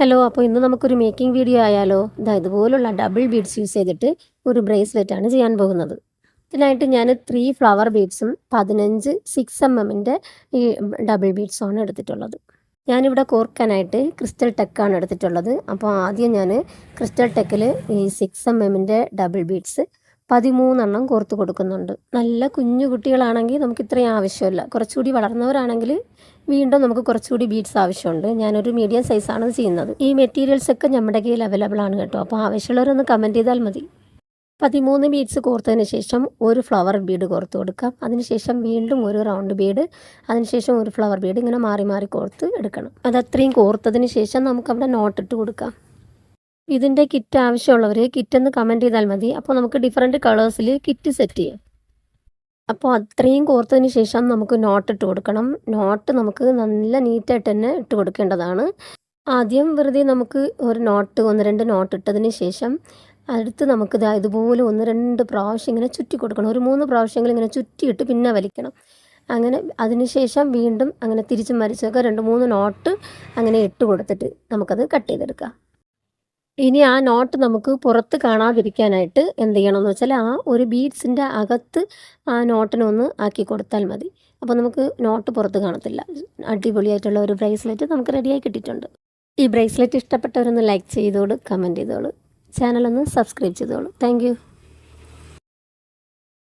Hello, അപ്പോൾ ഇന്ന് നമുക്കൊരു മേക്കിംഗ് വീഡിയോ ആയാലോ? ഇതുപോലുള്ള ഡബിൾ ബീഡ്സ് യൂസ് ചെയ്തിട്ട് ഒരു ബ്രേസ്ലെറ്റ് ആണ് ചെയ്യാൻ പോകുന്നത്. ഇതിനായിട്ട് ഞാൻ 3 ഫ്ലവർ ബീഡ്സും 15 6mm ഈ ഡബിൾ ബീഡ്സുമാണ് എടുത്തിട്ടുള്ളത്. ഞാനിവിടെ കോർക്കാനായിട്ട് ക്രിസ്റ്റൽ ടെക്കാണ് എടുത്തിട്ടുള്ളത്. അപ്പോൾ ആദ്യം ഞാൻ ക്രിസ്റ്റൽ ടെക്കിൽ ഈ 6mm ഡബിൾ ബീഡ്സ് 13 കോർത്ത് കൊടുക്കുന്നുണ്ട്. നല്ല കുഞ്ഞു കുട്ടികളാണെങ്കിൽ നമുക്ക് ഇത്രയും ആവശ്യമില്ല. കുറച്ചുകൂടി വളർന്നവരാണെങ്കിൽ വീണ്ടും നമുക്ക് കുറച്ചുകൂടി ബീഡ്സ് ആവശ്യമുണ്ട്. ഞാനൊരു മീഡിയം സൈസാണ് ചെയ്യുന്നത്. ഈ മെറ്റീരിയൽസ് ഒക്കെ നമ്മുടെ കയ്യിൽ അവൈലബിൾ ആണ് കേട്ടോ. അപ്പോൾ ആവശ്യമുള്ളവരൊന്ന് കമൻറ്റ് ചെയ്താൽ മതി. 13 ബീഡ്സ് കോർത്തതിന് ശേഷം ഒരു ഫ്ലവർ ബീഡ് കോർത്ത് കൊടുക്കാം. അതിനുശേഷം വീണ്ടും ഒരു റൗണ്ട് ബീഡ്, അതിനുശേഷം ഒരു ഫ്ലവർ ബീഡ്, ഇങ്ങനെ മാറി മാറി കോർത്ത് എടുക്കണം. അതത്രയും കോർത്തതിന് ശേഷം നമുക്കവിടെ നോട്ടിട്ട് കൊടുക്കാം. ഇതിൻ്റെ കിറ്റ് ആവശ്യമുള്ളവർ കിറ്റെന്ന് കമൻറ്റ് ചെയ്താൽ മതി. അപ്പോൾ നമുക്ക് ഡിഫറെൻറ്റ് കളേഴ്സിൽ കിറ്റ് സെറ്റ് ചെയ്യാം. അപ്പോൾ അത്രയും കോർത്തതിന് ശേഷം നമുക്ക് നോട്ടിട്ട് കൊടുക്കണം. നോട്ട് നമുക്ക് നല്ല നീറ്റായിട്ട് തന്നെ ഇട്ട് കൊടുക്കേണ്ടതാണ്. ആദ്യം വെറുതെ നമുക്ക് ഒരു നോട്ട് 1-2 നോട്ട് ഇട്ടതിന് ശേഷം അടുത്ത് നമുക്ക് ഇതുപോലെ 1-2 പ്രാവശ്യം ഇങ്ങനെ ചുറ്റി കൊടുക്കണം. ഒരു 3 പ്രാവശ്യങ്ങൾ ഇങ്ങനെ ചുറ്റിയിട്ട് പിന്നെ വലിക്കണം. അങ്ങനെ അതിനുശേഷം വീണ്ടും അങ്ങനെ തിരിച്ചും മറിച്ചൊക്കെ 2-3 നോട്ട് അങ്ങനെ ഇട്ട് കൊടുത്തിട്ട് നമുക്കത് കട്ട് ചെയ്തെടുക്കാം. ഇനി ആ നോട്ട് നമുക്ക് പുറത്ത് കാണാതിരിക്കാനായിട്ട് എന്ത് ചെയ്യണമെന്ന് വെച്ചാൽ ആ ഒരു ബീഡ്സിൻ്റെ അകത്ത് ആ നോട്ടിനൊന്ന് ആക്കി കൊടുത്താൽ മതി. അപ്പോൾ നമുക്ക് നോട്ട് പുറത്ത് കാണത്തില്ല. അടിപൊളിയായിട്ടുള്ള ഒരു ബ്രേസ്ലെറ്റ് നമുക്ക് റെഡിയായി കിട്ടിയിട്ടുണ്ട്. ഈ ബ്രേസ്ലെറ്റ് ഇഷ്ടപ്പെട്ടവരൊന്ന് ലൈക്ക് ചെയ്തോളൂ, കമൻറ്റ് ചെയ്തോളൂ, ചാനലൊന്ന് സബ്സ്ക്രൈബ് ചെയ്തോളൂ. താങ്ക്